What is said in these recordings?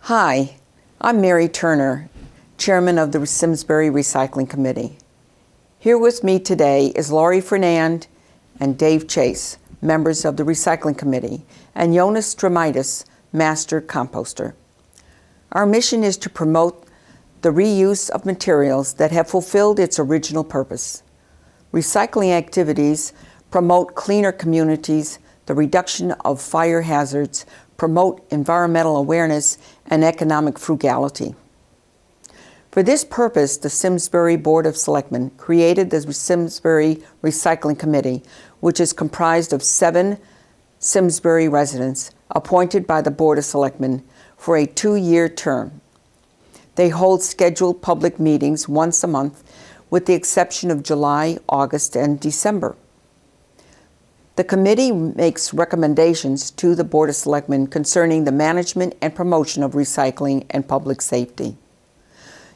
Hi, I'm Mary Turner, Chairman of the Simsbury Recycling Committee. Here with me today is Lori Fernand and Dave Chase, members of the Recycling Committee, and Jonas Strimaitis, Master Composter. Our mission is to promote the reuse of materials that have fulfilled its original purpose. Recycling activities promote cleaner communities, the reduction of fire hazards, promote environmental awareness, and economic frugality. For this purpose, the Simsbury Board of Selectmen created the Simsbury Recycling Committee, which is comprised of 7 Simsbury residents appointed by the Board of Selectmen for a 2-year term. They hold scheduled public meetings once a month, with the exception of July, August, and December. The committee makes recommendations to the Board of Selectmen concerning the management and promotion of recycling and public safety.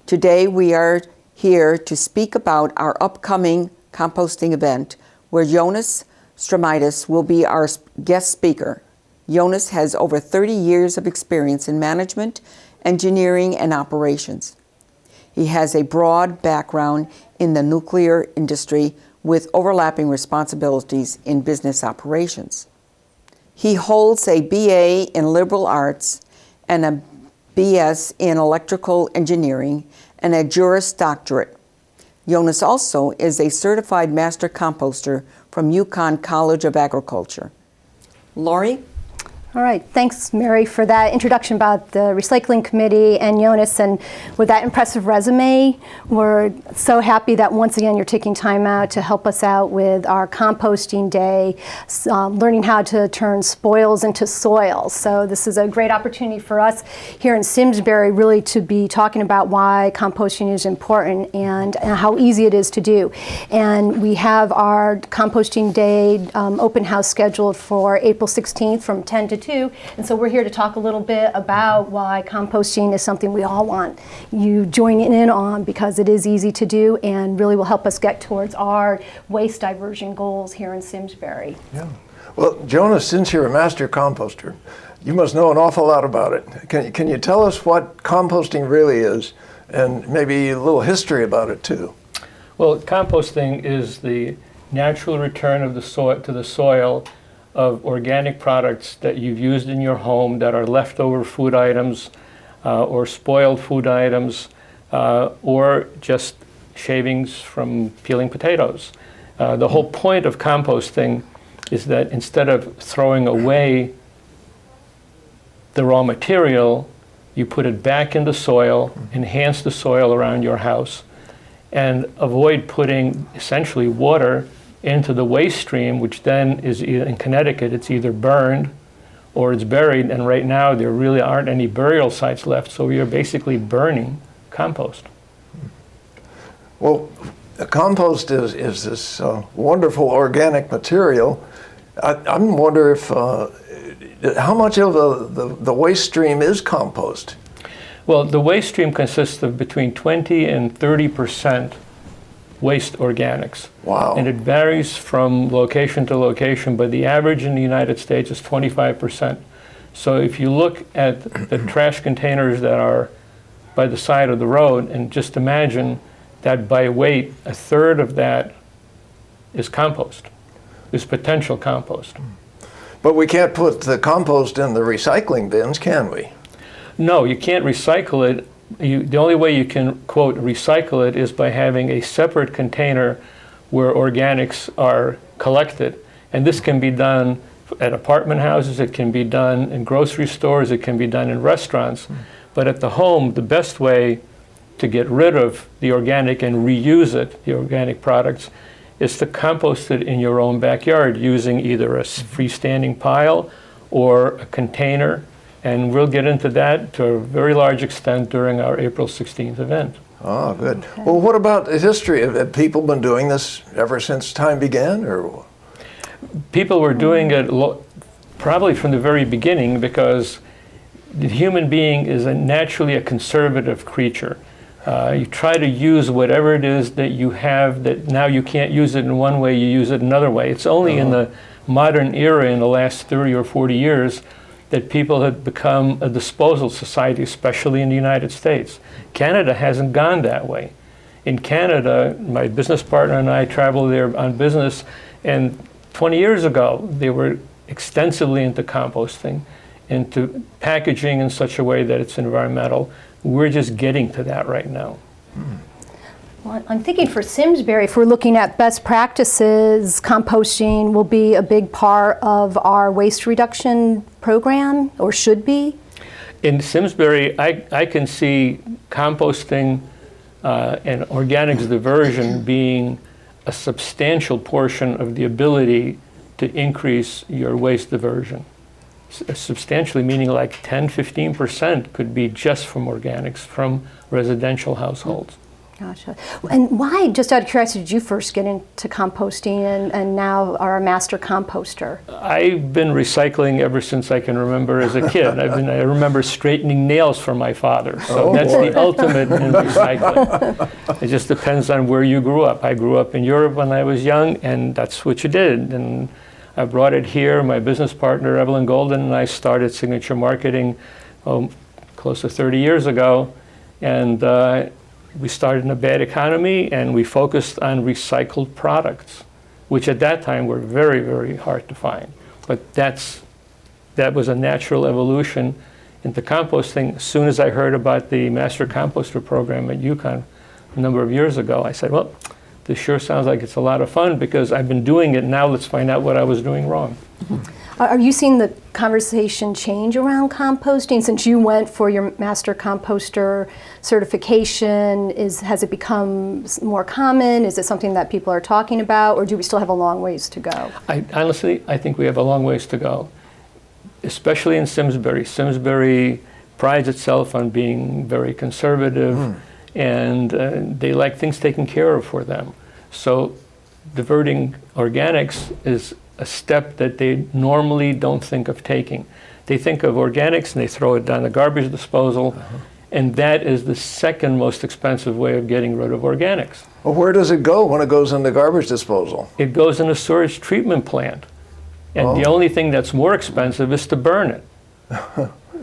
Today we are here to speak about our upcoming composting event, where Jonas Strimaitis will be our guest speaker. Jonas has over 30 years of experience in management, engineering, and operations. He has a broad background in the nuclear industry with overlapping responsibilities in business operations. He holds a BA in liberal arts and a BS in electrical engineering and a Juris Doctorate. Jonas also is a certified master composter from Yukon College of Agriculture. Lori? All right, thanks, Mary, for that introduction about the Recycling Committee and Jonas. And with that impressive resume, we're so happy that once again you're taking time out to help us out with our composting day, learning how to turn spoils into soil. So this is a great opportunity for us here in Simsbury really to be talking about why composting is important and how easy it is to do. And we have our composting day open house scheduled for April 16th from 10 to 2. And so we're here to talk a little bit about why composting is something we all want you joining in on, because it is easy to do and really will help us get towards our waste diversion goals here in Simsbury. Yeah. Well, Jonas, since you're a master composter, you must know an awful lot about it. Can you tell us what composting really is, and maybe a little history about it too? Well, composting is the natural return of the soil to the soil of organic products that you've used in your home that are leftover food items or spoiled food items or just shavings from peeling potatoes. The whole point of composting is that instead of throwing away the raw material, you put it back in the soil, enhance the soil around your house, and avoid putting essentially water into the waste stream, which then is in Connecticut, it's either burned or it's buried, and right now there really aren't any burial sites left, so you're basically burning compost. Well, compost is this wonderful organic material. I wonder if how much of the waste stream is compost? Well, the waste stream consists of between 20 and 30% waste organics. Wow. And it varies from location to location, but the average in the United States is 25%. So if you look at the trash containers that are by the side of the road, and just imagine that by weight, a third of that is compost, is potential compost. But we can't put the compost in the recycling bins, can we? No, you can't recycle it. The only way you can, quote, recycle it is by having a separate container where organics are collected. And this can be done at apartment houses, it can be done in grocery stores, it can be done in restaurants. But at the home, the best way to get rid of the organic and reuse it, the organic products, is to compost it in your own backyard using either a freestanding pile or a container. And we'll get into that to a very large extent during our April 16th event. Oh, good. Okay. Well, what about the history? Have people been doing this ever since time began, or? People were doing it probably from the very beginning, because the human being is naturally a conservative creature. You try to use whatever it is that you have that now you can't use it in one way, you use it another way. It's only in the modern era, in the last 30 or 40 years, that people had become a disposal society, especially in the United States. Canada hasn't gone that way. In Canada, my business partner and I traveled there on business, and 20 years ago, they were extensively into composting, into packaging in such a way that it's environmental. We're just getting to that right now. Well, I'm thinking for Simsbury, if we're looking at best practices, composting will be a big part of our waste reduction program, or should be. In Simsbury, I can see composting and organics diversion being a substantial portion of the ability to increase your waste diversion. Substantially, meaning like 10, 15% could be just from organics, from residential households. Gotcha. And why, just out of curiosity, did you first get into composting and now are a master composter? I've been recycling ever since I can remember as a kid. I remember straightening nails for my father. So that's the ultimate in recycling. It just depends on where you grew up. I grew up in Europe when I was young, and that's what you did. And I brought it here. My business partner, Evelyn Golden, and I started Signature Marketing close to 30 years ago. And we started in a bad economy, and we focused on recycled products, which at that time were very, very hard to find. But that was a natural evolution into composting. As soon as I heard about the Master Composter program at UConn a number of years ago, I said, well, this sure sounds like it's a lot of fun because I've been doing it. Now let's find out what I was doing wrong. Mm-hmm. Are you seeing the conversation change around composting since you went for your Master Composter certification? Has it become more common? Is it something that people are talking about, or do we still have a long ways to go? Honestly, I think we have a long ways to go, especially in Simsbury. Simsbury prides itself on being very conservative, and they like things taken care of for them. So diverting organics is a step that they normally don't think of taking. They think of organics and they throw it down the garbage disposal, and that is the second most expensive way of getting rid of organics. Well, where does it go when it goes in the garbage disposal? It goes in a sewage treatment plant, and the only thing that's more expensive is to burn it.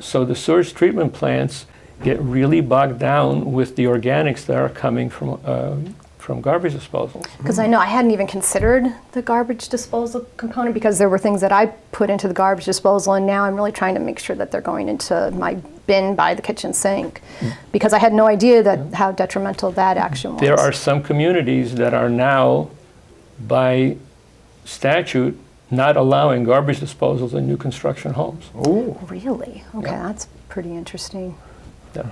So the sewage treatment plants get really bogged down with the organics that are coming from garbage disposal. Because I know I hadn't even considered the garbage disposal component because there were things that I put into the garbage disposal, and now I'm really trying to make sure that they're going into my bin by the kitchen sink because I had no idea that how detrimental that action was. There are some communities that are now, by statute, not allowing garbage disposals in new construction homes. Ooh. Really? Okay, that's pretty interesting. Yeah.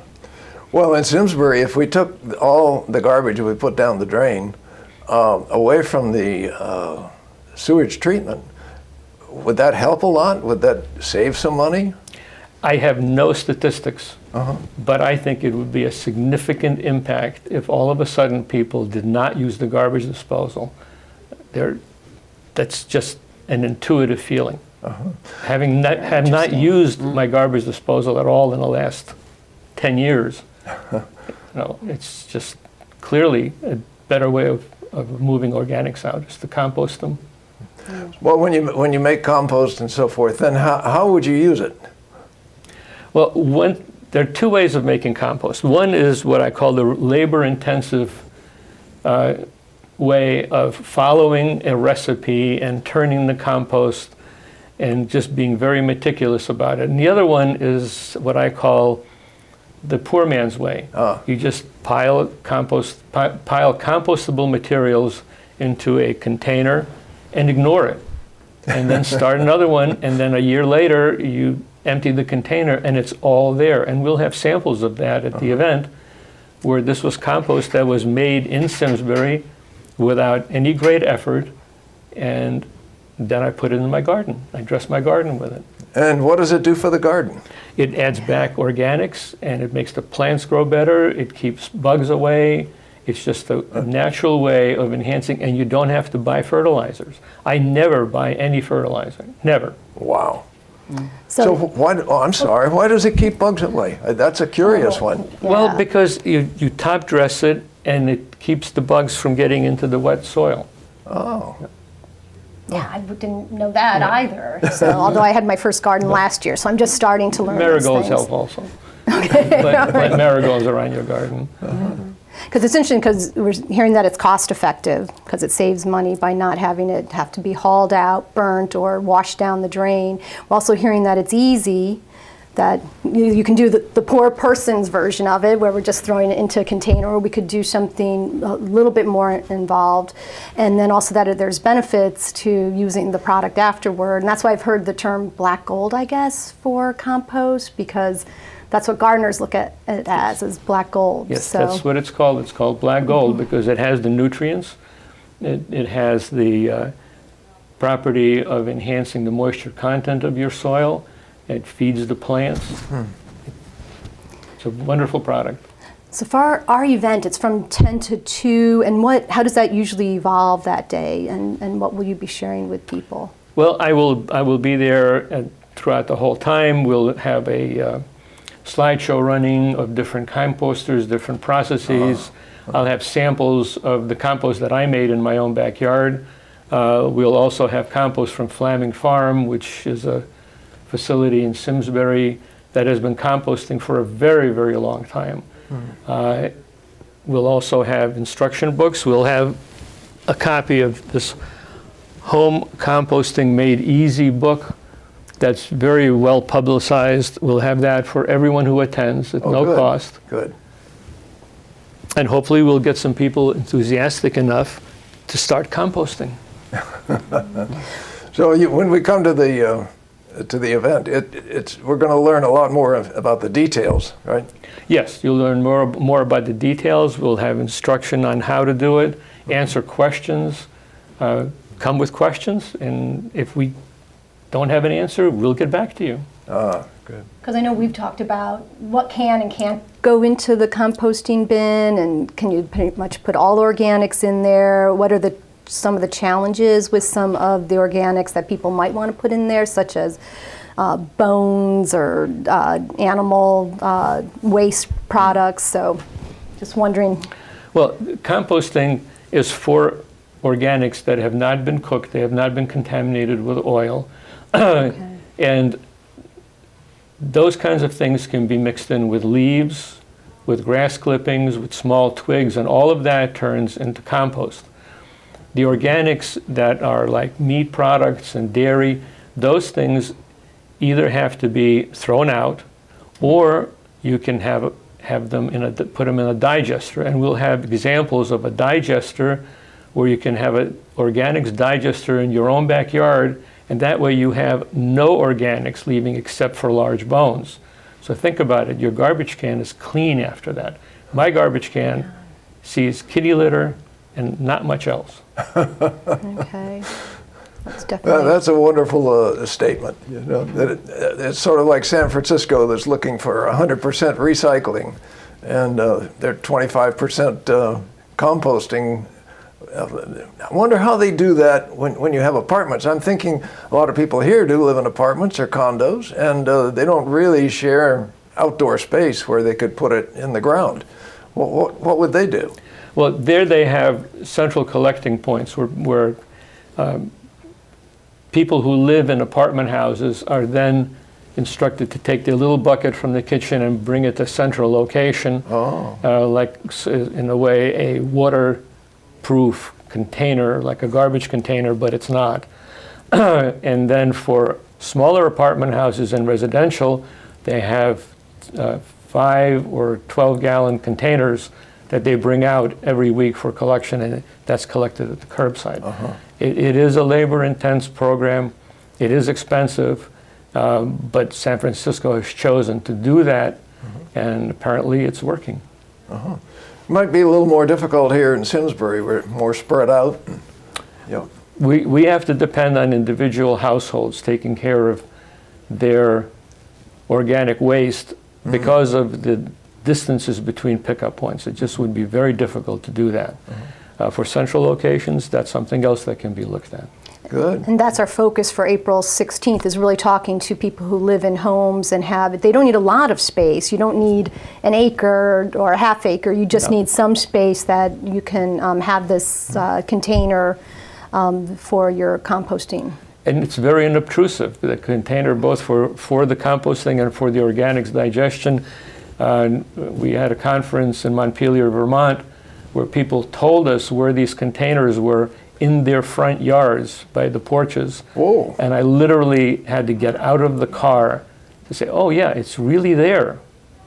Well, in Simsbury, if we took all the garbage we put down the drain away from the sewage treatment, would that help a lot? Would that save some money? I have no statistics, but I think it would be a significant impact if all of a sudden people did not use the garbage disposal. That's just an intuitive feeling. Having not used my garbage disposal at all in the last 10 years, it's just clearly a better way of moving organics out, is to compost them. Well, when you make compost and so forth, then how would you use it? Well, there are two ways of making compost. One is what I call the labor-intensive way of following a recipe and turning the compost and just being very meticulous about it. And the other one is what I call the poor man's way. You just pile compostable materials into a container and ignore it. And then start another one, and then a year later you empty the container and it's all there. And we'll have samples of that at the event, where this was compost that was made in Simsbury without any great effort, and then I put it in my garden. I dress my garden with it. And what does it do for the garden? It adds back organics, and it makes the plants grow better. It keeps bugs away. It's just a natural way of enhancing, and you don't have to buy fertilizers. I never buy any fertilizer, never. Wow. So why? Oh, I'm sorry. Why does it keep bugs away? That's a curious one. Yeah. Well, because you top dress it, and it keeps the bugs from getting into the wet soil. Oh. Yeah, I didn't know that either. So, although I had my first garden last year, so I'm just starting to learn these Marigolds things. help also. Plant marigolds around your garden. Because it's interesting, because we're hearing that it's cost effective, because it saves money by not having it have to be hauled out, burnt, or washed down the drain. We're also hearing that it's easy, that you can do the poor person's version of it, where we're just throwing it into a container, or we could do something a little bit more involved. And then also that there's benefits to using the product afterward. And that's why I've heard the term black gold, I guess, for compost, because that's what gardeners look at it as black gold. Yes, so. that's what it's called. It's called black gold because it has the nutrients. It has the property of enhancing the moisture content of your soil. It feeds the plants. It's a wonderful product. So for our event, it's from 10 to 2, and how does that usually evolve that day, and what will you be sharing with people? Well, I will be there throughout the whole time. We'll have a slideshow running of different composters, different processes. I'll have samples of the compost that I made in my own backyard. We'll also have compost from Flaming Farm, which is a facility in Simsbury that has been composting for a very, very long time. We'll also have instruction books. We'll have a copy of this Home Composting Made Easy book that's very well publicized. We'll have that for everyone who attends at no cost. Good. And hopefully we'll get some people enthusiastic enough to start composting. So when we come to the event, we're going to learn a lot more about the details, right? Yes, you'll learn more about the details. We'll have instruction on how to do it, answer questions, come with questions, and if we don't have an answer, we'll get back to you. Good. Because I know we've talked about what can and can't go into the composting bin, and can you pretty much put all organics in there? What are some of the challenges with some of the organics that people might want to put in there, such as bones or animal waste products? So just wondering. Well, composting is for organics that have not been cooked, they have not been contaminated with oil. Okay. And those kinds of things can be mixed in with leaves, with grass clippings, with small twigs, and all of that turns into compost. The organics that are like meat products and dairy, those things either have to be thrown out, or you can have them put them in a digester. And we'll have examples of a digester where you can have an organics digester in your own backyard, and that way you have no organics leaving except for large bones. So think about it, your garbage can is clean after that. My garbage can sees kitty litter and not much else. Okay. That's definitely. That's a wonderful statement. You know, that it's sort of like San Francisco that's looking for 100% recycling, and they're 25% composting. I wonder how they do that when you have apartments. I'm thinking a lot of people here do live in apartments or condos, and they don't really share outdoor space where they could put it in the ground. What would they do? Well, there they have central collecting points where people who live in apartment houses are then instructed to take their little bucket from the kitchen and bring it to central location, like in a way a waterproof container, like a garbage container, but it's not. And then for smaller apartment houses and residential, they have 5 or 12-gallon containers that they bring out every week for collection, and that's collected at the curbside. It is a labor-intense program. It is expensive, but San Francisco has chosen to do that, and apparently it's working. Might be a little more difficult here in Simsbury. We're more spread out. Yeah. We have to depend on individual households taking care of their organic waste because of the distances between pickup points. It just would be very difficult to do that. For central locations, that's something else that can be looked at. Good. And that's our focus for April 16th, is really talking to people who live in homes and they don't need a lot of space. You don't need an acre or a half acre. You just need some space that you can have this container for your composting. And it's very unobtrusive, the container, both for the composting and for the organics digestion. We had a conference in Montpelier, Vermont, where people told us where these containers were in their front yards by the porches. Whoa. And I literally had to get out of the car to say, oh yeah, it's really there,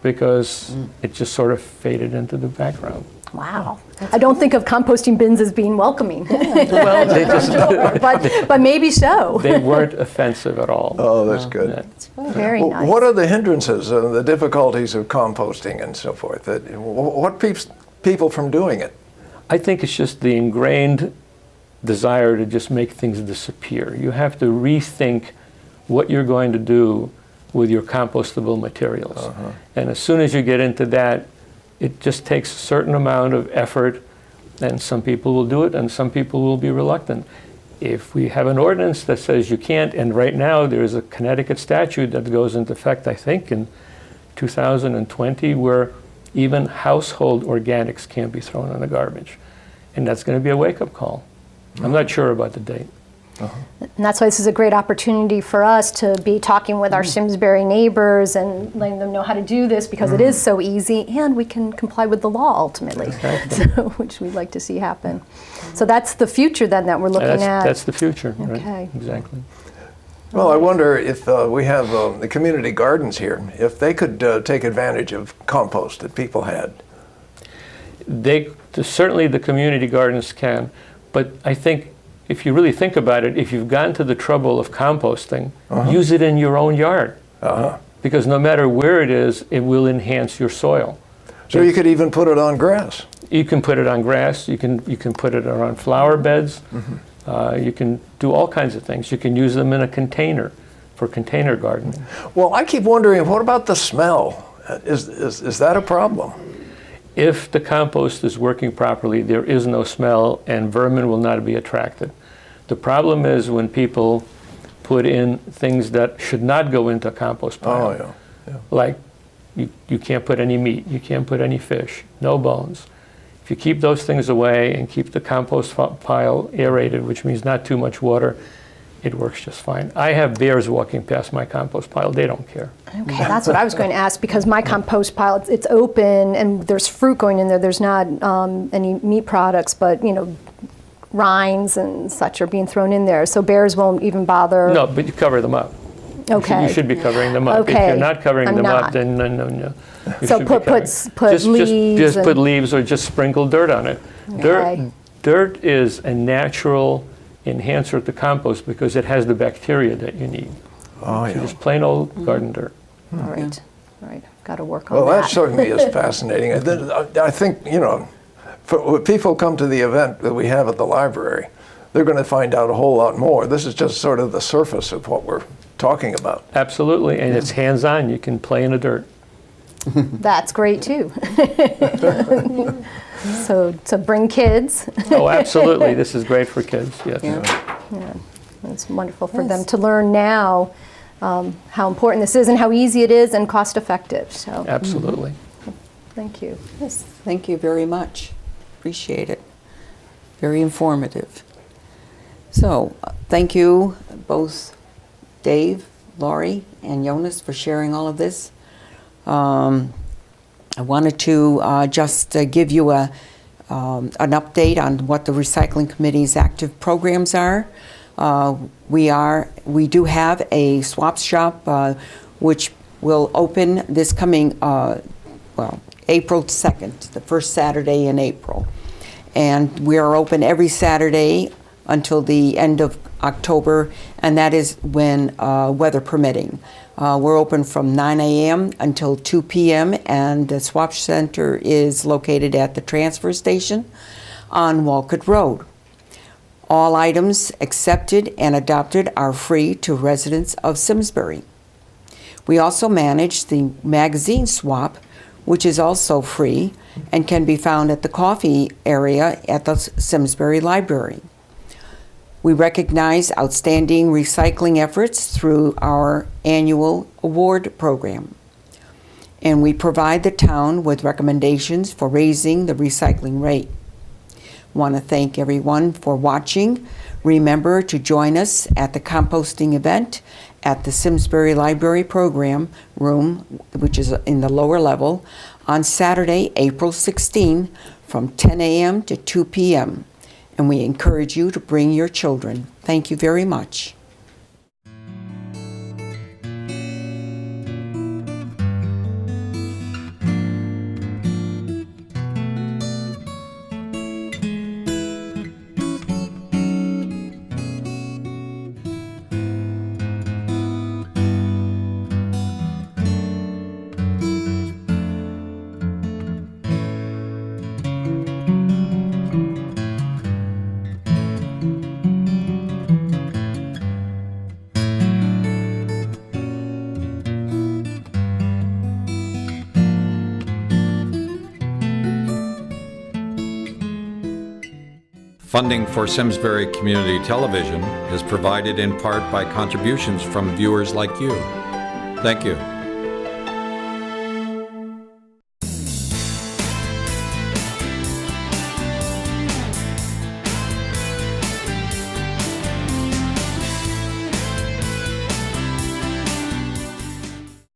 because it just sort of faded into the background. Wow. I don't think of composting bins as being welcoming. Well, they just, but maybe so. they weren't offensive at all. Oh, that's good. Yeah. Very Well, nice. what are the hindrances and the difficulties of composting and so forth? What keeps people from doing it? I think it's just the ingrained desire to just make things disappear. You have to rethink what you're going to do with your compostable materials. And as soon as you get into that, it just takes a certain amount of effort, and some people will do it and some people will be reluctant. If we have an ordinance that says you can't, and right now there's a Connecticut statute that goes into effect, I think, in 2020, where even household organics can't be thrown in the garbage. And that's going to be a wake-up call. I'm not sure about the date. And that's why this is a great opportunity for us to be talking with our Simsbury neighbors and letting them know how to do this, because it is so easy, and we can comply with the law ultimately, so, which we'd like to see happen. So that's the future then that we're looking at. That's the future, right? Okay. Exactly. Well, I wonder if we have the community gardens here, if they could take advantage of compost that people had. Certainly the community gardens can, but I think if you really think about it, if you've gone to the trouble of composting, use it in your own yard. Because no matter where it is, it will enhance your soil. So you could even put it on grass. You can put it on grass, you can put it on flower beds, you can do all kinds of things. You can use them in a container for container gardening. Well, I keep wondering, what about the smell? Is that a problem? If the compost is working properly, there is no smell and vermin will not be attracted. The problem is when people put in things that should not go into a compost pile. Oh, yeah. Like you can't put any meat, you can't put any fish, no bones. If you keep those things away and keep the compost pile aerated, which means not too much water, it works just fine. I have bears walking past my compost pile. They don't care. Okay, that's what I was going to ask, because my compost pile, it's open and there's fruit going in there. There's not any meat products, but rinds and such are being thrown in there. So bears won't even bother. No, but you cover them up. Okay. You should be covering them up. Okay. If you're not covering I'm them not. up, then no. You So should be put covering. leaves. Just and- put leaves or just sprinkle dirt on it. Okay. Dirt is a natural enhancer to compost because it has the bacteria that you need. Oh, So yeah. just plain old garden dirt. All right. All right. Got to work on Well, that. that certainly is fascinating. I think, when people come to the event that we have at the library, they're going to find out a whole lot more. This is just sort of the surface of what we're talking about. Absolutely, and it's hands-on. You can play in the dirt. That's great too. So bring kids. Oh, absolutely. This is great for kids, yes. Yeah, it's wonderful for them to learn now how important this is and how easy it is and cost effective. So Absolutely. thank you. Yes, thank you very much. Appreciate it. Very informative. So, thank you both, Dave, Lori, and Jonas, for sharing all of this. I wanted to just give you an update on what the Recycling Committee's active programs are. We do have a swap shop which will open this coming, April 2nd, the first Saturday in April. And we are open every Saturday until the end of October, and that is when weather permitting. We're open from 9 a.m. until 2 p.m. and the swap center is located at the transfer station on Walcott Road. All items accepted and adopted are free to residents of Simsbury. We also manage the magazine swap, which is also free and can be found at the coffee area at the Simsbury Library. We recognize outstanding recycling efforts through our annual award program. And we provide the town with recommendations for raising the recycling rate. Want to thank everyone for watching. Remember to join us at the composting event at the Simsbury Library Program Room, which is in the lower level, on Saturday, April 16, from 10 a.m. to 2 p.m. And we encourage you to bring your children. Thank you very much. Funding for Simsbury Community Television is provided in part by contributions from viewers like you. Thank you.